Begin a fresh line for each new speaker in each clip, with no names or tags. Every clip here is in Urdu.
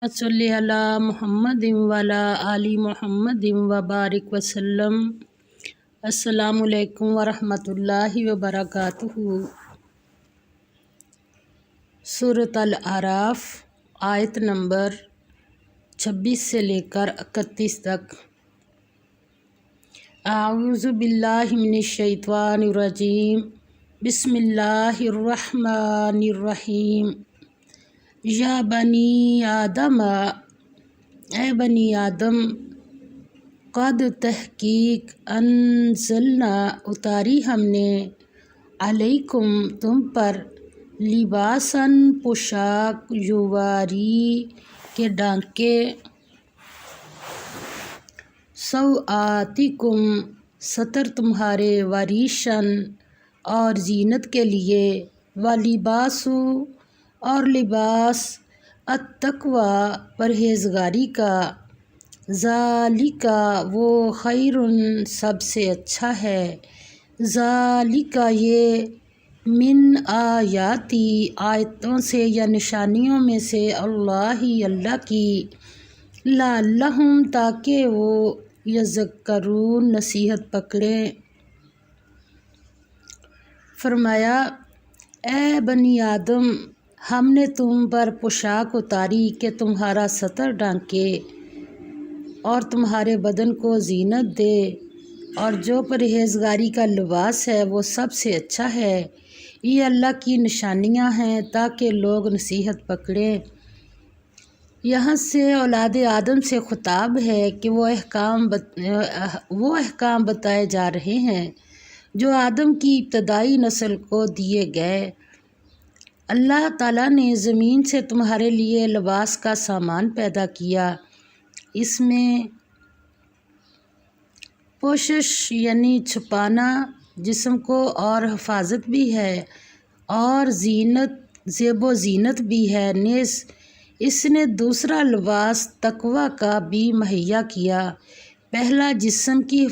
صلی علی محمد وعلی آل محمد وبارک وسلم۔ السلام علیکم ورحمۃ اللہ وبرکاتہ۔ سورۃ الاعراف آیت نمبر 26 سے لے کر 31 تک۔ اعوذ باللہ من الشیطان الرجیم، بسم اللہ الرحمن الرحیم۔ یا بنی آدم، اے بنی آدم، قد تحقیق انزلنا اتاری ہم نے، علیکم تم پر، لباساً پوشاک، یواری کے ڈھانکے، سوآتکم ستر تمہارے، وریشاً اور زینت کے لیے، ولباسو اور لباس، التقوی پرہیزگاری کا، ذالک وہ خیر سب سے اچھا ہے، ذالک یہ، من آیاتی آیتوں سے یا نشانیوں میں سے، اللہ کی، لعلہم تاکہ وہ یذکرون نصیحت پکڑیں۔ فرمایا اے بنی آدم، ہم نے تم پر پوشاک اتاری کہ تمہارا ستر ڈھانکے اور تمہارے بدن کو زینت دے، اور جو پرہیزگاری کا لباس ہے وہ سب سے اچھا ہے۔ یہ اللہ کی نشانیاں ہیں تاکہ لوگ نصیحت پکڑیں۔ یہاں سے اولاد آدم سے خطاب ہے کہ وہ احکام بتائے جا رہے ہیں جو آدم کی ابتدائی نسل کو دیے گئے۔ اللہ تعالیٰ نے زمین سے تمہارے لیے لباس کا سامان پیدا کیا، اس میں پوشش یعنی چھپانا جسم کو اور حفاظت بھی ہے، اور زیب و زینت بھی ہے، نیز اس نے دوسرا لباس تقوی کا بھی مہیا کیا۔ پہلا جسم کی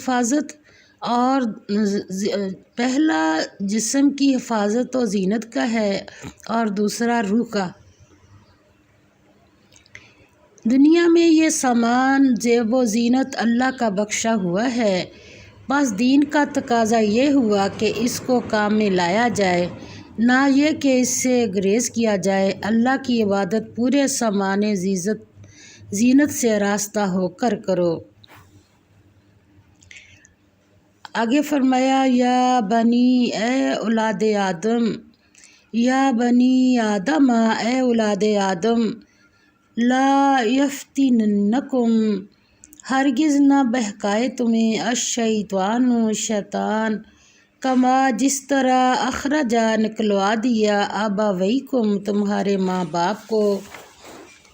حفاظت و زینت کا ہے، اور دوسرا روح کا۔ دنیا میں یہ سامان زیب و زینت اللہ کا بخشا ہوا ہے، بس دین کا تقاضا یہ ہوا کہ اس کو کام میں لایا جائے، نہ یہ کہ اس سے گریز کیا جائے۔ اللہ کی عبادت پورے سامان زینت سے آراستہ ہو کر کرو۔ آگے فرمایا یا بنی، اے اولاد آدم، یا بنی آدم، اے اولاد آدم، لا یفتننکم ہرگز نہ بہکائے تمہیں، الشیطان شیطان، کما جس طرح اخرجا نکلوا دیا، ابویکم تمہارے ماں باپ کو،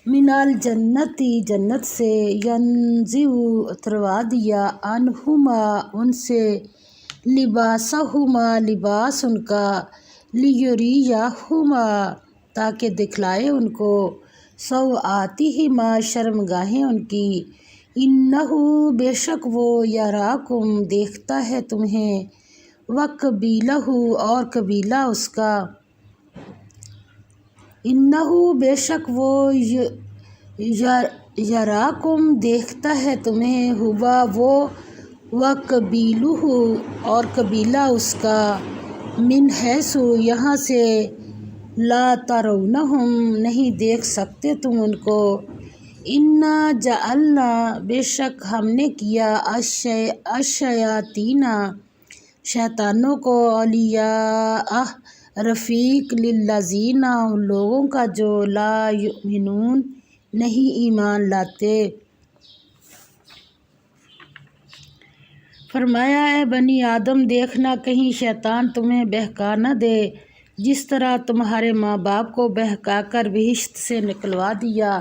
من الجنتی جنت سے، ینزع اتروا دیا، عنہما ان سے، لباسہما لباس ان کا، لیریہما تاکہ دکھلائے ان کو، سوآتہما شرمگاہیں ان کی، انہ بے شک وہ، یراکم دیکھتا ہے تمہیں، وقبیلہ اور قبیلہ اس کا، انہ بے شک وہ، یراکم دیکھتا ہے تمہیں، ہوا وہ، وقبیلہ اور قبیلہ اس کا، من حیث یہاں سے، لا ترونہم نہیں دیکھ سکتے تم ان کو، انا جعلنا بے شک ہم نے کیا، الشیاطین شیطانوں کو، اولیاء رفیق، للذین ان لوگوں کا جو، لا یؤمنون نہیں ایمان لاتے۔ فرمایا اے بنی آدم، دیکھنا کہیں شیطان تمہیں بہکا نہ دے، جس طرح تمہارے ماں باپ کو بہکا کر بہشت سے نکلوا دیا،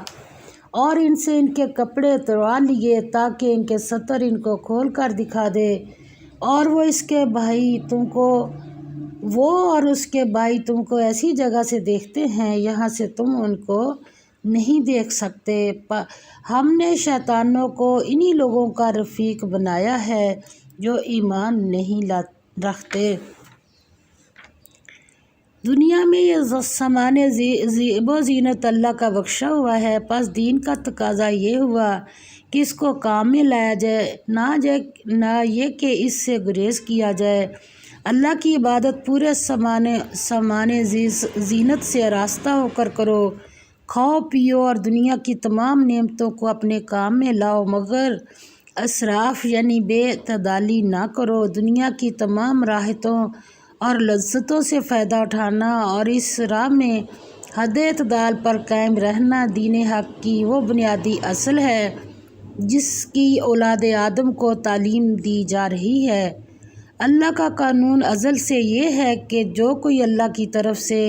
اور ان سے ان کے کپڑے اتروا لیے تاکہ ان کے ستر ان کو کھول کر دکھا دے، اور وہ اور اس کے بھائی تم کو ایسی جگہ سے دیکھتے ہیں جہاں سے تم ان کو نہیں دیکھ سکتے۔ ہم نے شیطانوں کو انہی لوگوں کا رفیق بنایا ہے جو ایمان نہیں رکھتے۔ دنیا میں یہ سامان زیب و زینت اللہ کا بخشا ہوا ہے، پس دین کا تقاضا یہ ہوا کہ اس کو کام میں لایا جائے، نہ یہ کہ اس سے گریز کیا جائے۔ اللہ کی عبادت پورے سامان زینت سے آراستہ ہو کر کرو، کھاؤ پیو اور دنیا کی تمام نعمتوں کو اپنے کام میں لاؤ، مگر اسراف یعنی بے اعتدالی نہ کرو۔ دنیا کی تمام راحتوں اور لذتوں سے فائدہ اٹھانا اور اس راہ میں حد اعتدال پر قائم رہنا دین حق کی وہ بنیادی اصل ہے جس کی اولاد آدم کو تعلیم دی جا رہی ہے۔ اللہ کا قانون ازل سے یہ ہے کہ جو کوئی اللہ کی طرف سے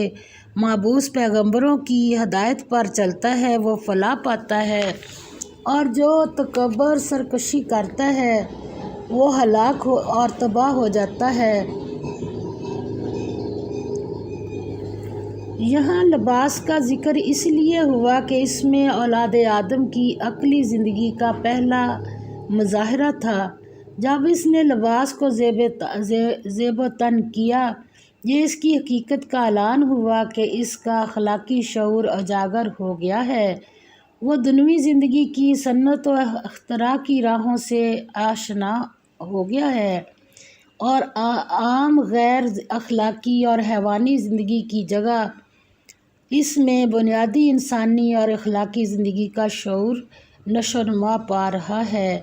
مبعوث پیغمبروں کی ہدایت پر چلتا ہے وہ فلاح پاتا ہے، اور جو تکبر سرکشی کرتا ہے وہ ہلاک اور تباہ ہو جاتا ہے۔ یہاں لباس کا ذکر اس لیے ہوا کہ اس میں اولاد آدم کی عقلی زندگی کا پہلا مظاہرہ تھا۔ جب اس نے لباس کو زیب و تن کیا، یہ اس کی حقیقت کا اعلان ہوا کہ اس کا اخلاقی شعور اجاگر ہو گیا ہے، وہ دنیوی زندگی کی صنعت و اختراع کی راہوں سے آشنا ہو گیا ہے اور عام غیر اخلاقی اور حیوانی زندگی کی جگہ اس میں بنیادی انسانی اور اخلاقی زندگی کا شعور نشو و نما پا رہا ہے۔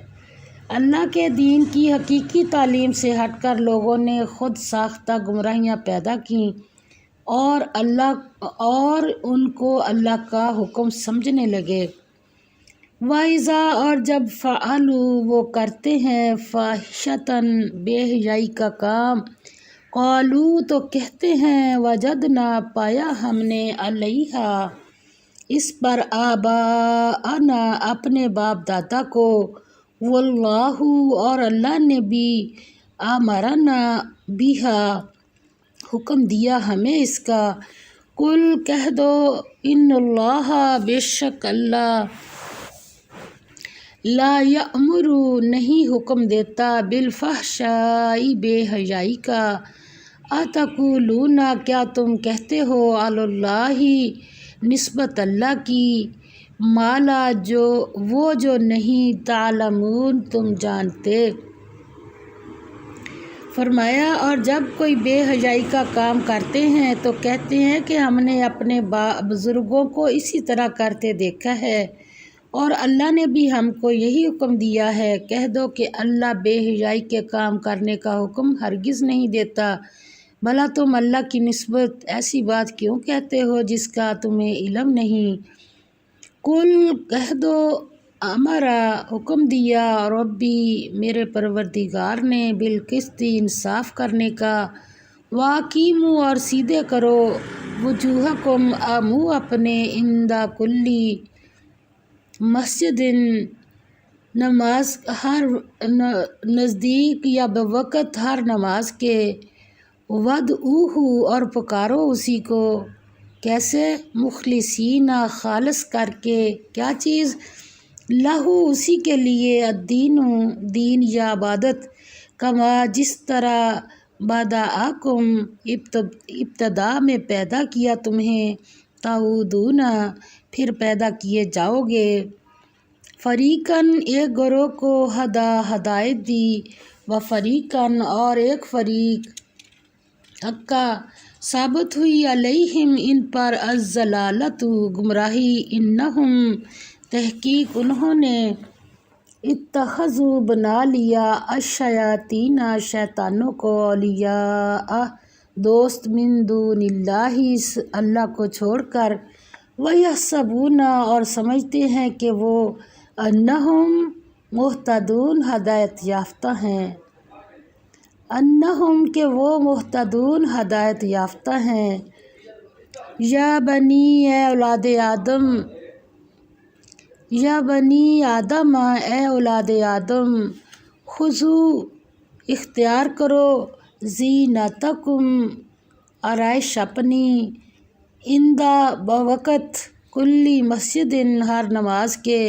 اللہ کے دین کی حقیقی تعلیم سے ہٹ کر لوگوں نے خود ساختہ گمراہیاں پیدا کیں اور ان کو اللہ کا حکم سمجھنے لگے۔ وَإِذَا اور جب فعلوا وہ کرتے ہیں فاحشۃً بے حیائی کا کام، قالوا تو کہتے ہیں وجدنا پایا ہم نے علیہا اس پر آباءنا اپنے باپ دادا کو، واللہ اور اللہ نے بھی امرنا بہا حکم دیا ہمیں اس کا۔ قل کہہ دو ان اللہ بے شک اللہ لا یأمر نہیں حکم دیتا بالفحشاء بے حیائی کا، اتقولون کیا تم کہتے ہو علی اللہ نسبت اللہ کی، ما لا جو نہیں تعلمون تم جانتے۔ فرمایا اور جب کوئی بے حیائی کا کام کرتے ہیں تو کہتے ہیں کہ ہم نے اپنے بزرگوں کو اسی طرح کرتے دیکھا ہے اور اللہ نے بھی ہم کو یہی حکم دیا ہے۔ کہہ دو کہ اللہ بے حیائی کے کام کرنے کا حکم ہرگز نہیں دیتا، بھلا تم اللہ کی نسبت ایسی بات کیوں کہتے ہو جس کا تمہیں علم نہیں۔ قل کہہ دو امرا حکم دیا ربی میرے پروردگار نے بالقسط انصاف کرنے کا، واقیموا اور سیدھے کرو وجوہکم منہ اپنے عند کلی مسجد نماز ہر نزدیک یا بوقت ہر نماز کے، ودعوہ اور پکارو اسی کو، کیسے مخلصین خالص کر کے، کیا چیز لہو اسی کے لیے، الدین دین یا عبادت، کما جس طرح بدأکم ابتدا میں پیدا کیا تمہیں، تعودون پھر پیدا کیے جاؤ گے۔ فریقاً ایک گروہ کو ہدایت دی، و فریقاً اور ایک فریق حقا ثابت ہوئی علیہم ان پر الضلالۃ گمراہی، انہم تحقیق انہوں نے اتخذوا بنا لیا الشیاطین شیطانوں کو اولیاء دوست من دون اللہ اللہ کو چھوڑ کر، ویحسبون اور سمجھتے ہیں کہ وہ انہم مہتدون ہدایت یافتہ ہیں، انہم کہ وہ مہتدون ہدایت یافتہ ہیں۔ یا بنی اے اولاد آدم، یا بنی آدم اے اولاد آدم، خذوا اختیار کرو زینتکم آرائش اپنی، عند بوقت کلی مسجد ہر نماز کے،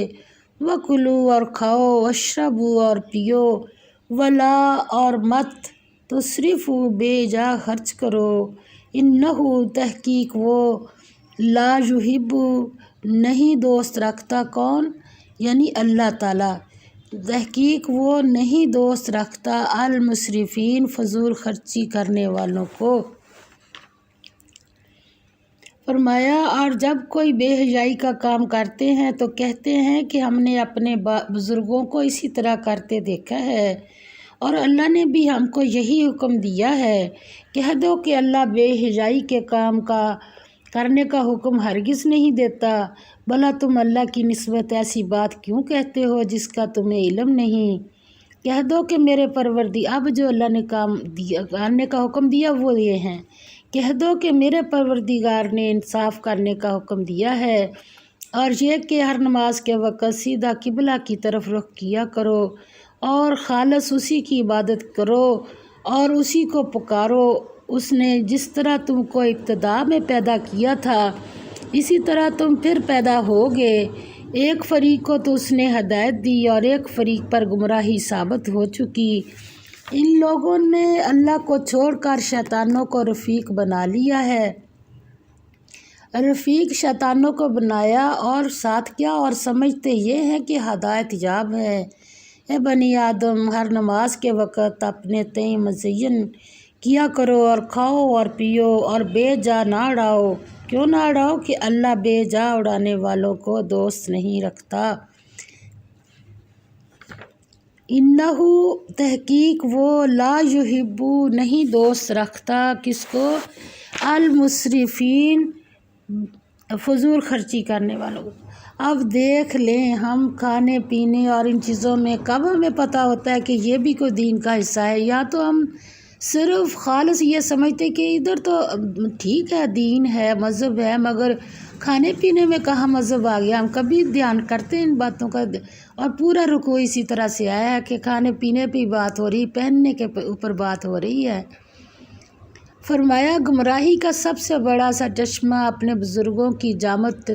وکلوا اور کھاؤ، واشربوا اور پیو، ولا اور مت تسرفوا بے جا خرچ کرو، انہو تحقیق وہ لا یحب نہیں دوست رکھتا، کون؟ یعنی اللہ تعالیٰ، تحقیق وہ نہیں دوست رکھتا المسرفین فضول خرچی کرنے والوں کو۔ فرمایا اور جب کوئی بے حیائی کا کام کرتے ہیں تو کہتے ہیں کہ ہم نے اپنے بزرگوں کو اسی طرح کرتے دیکھا ہے اور اللہ نے بھی ہم کو یہی حکم دیا ہے۔ کہہ دو کہ اللہ بے حیائی کے کام کرنے کا حکم ہرگز نہیں دیتا، بھلا تم اللہ کی نسبت ایسی بات کیوں کہتے ہو جس کا تمہیں علم نہیں؟ کہہ دو کہ میرے اب جو اللہ نے کام کرنے کا حکم دیا وہ یہ ہیں، کہہ دو کہ میرے پروردگار نے انصاف کرنے کا حکم دیا ہے اور یہ کہ ہر نماز کے وقت سیدھا قبلہ کی طرف رخ کیا کرو اور خالص اسی کی عبادت کرو اور اسی کو پکارو۔ اس نے جس طرح تم کو ابتدا میں پیدا کیا تھا اسی طرح تم پھر پیدا ہوگے۔ ایک فریق کو تو اس نے ہدایت دی اور ایک فریق پر گمراہی ثابت ہو چکی۔ ان لوگوں نے اللہ کو چھوڑ کر شیطانوں کو رفیق بنا لیا ہے، رفیق شیطانوں کو بنایا اور ساتھ کیا، اور سمجھتے یہ ہیں کہ ہدایت یاب ہے۔ اے بنی آدم، ہر نماز کے وقت اپنے تئیں مزین کیا کرو اور کھاؤ اور پیو اور بے جا نہ اڑاؤ۔ کیوں نہ اڑاؤ کہ اللہ بے جا اڑانے والوں کو دوست نہیں رکھتا۔ انہو تحقیق وہ لا یحب نہیں دوست رکھتا، کس کو؟ المسرفین فضول خرچی کرنے والوں کو۔ اب دیکھ لیں ہم کھانے پینے اور ان چیزوں میں کب ہمیں پتہ ہوتا ہے کہ یہ بھی کوئی دین کا حصہ ہے، یا تو ہم صرف خالص یہ سمجھتے کہ ادھر تو ٹھیک ہے دین ہے مذہب ہے، مگر کھانے پینے میں کہاں مذہب آ گیا؟ ہم کبھی دھیان کرتے ہیں ان باتوں کا؟ اور پورا رکوع اسی طرح سے آیا ہے کہ کھانے پینے پہ بات ہو رہی، پہننے کے اوپر بات ہو رہی ہے۔ فرمایا گمراہی کا سب سے بڑا سا چشمہ اپنے بزرگوں کی جامد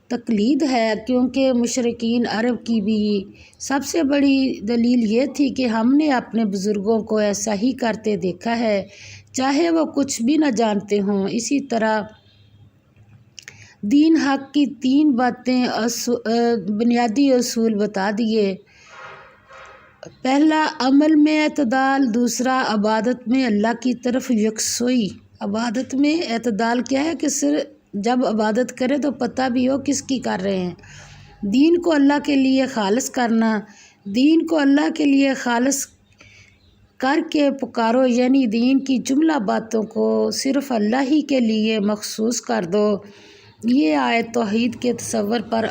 تقلید ہے، کیونکہ مشرکین عرب کی بھی سب سے بڑی دلیل یہ تھی کہ ہم نے اپنے بزرگوں کو ایسا ہی کرتے دیکھا ہے چاہے وہ کچھ بھی نہ جانتے ہوں۔ اسی طرح دین حق کی 3 باتیں بنیادی اصول بتا دیے۔ پہلا عمل میں اعتدال، دوسرا عبادت میں اللہ کی طرف یکسوئی۔ عبادت میں اعتدال کیا ہے کہ صرف جب عبادت کرے تو پتہ بھی ہو کس کی کر رہے ہیں۔ دین کو اللہ کے لیے خالص کرنا، دین کو اللہ کے لیے خالص کر کے پکارو، یعنی دین کی جملہ باتوں کو صرف اللہ ہی کے لیے مخصوص کر دو۔ یہ آیت توحید کے تصور پر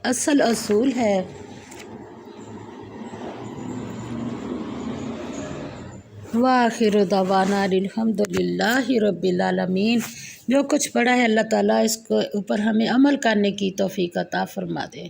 اصل اصول ہے۔ وآخر دعوانا الحمد للہ رب العالمین۔ جو کچھ پڑھا ہے اللہ تعالیٰ اس کے اوپر ہمیں عمل کرنے کی توفیق عطا فرما دے۔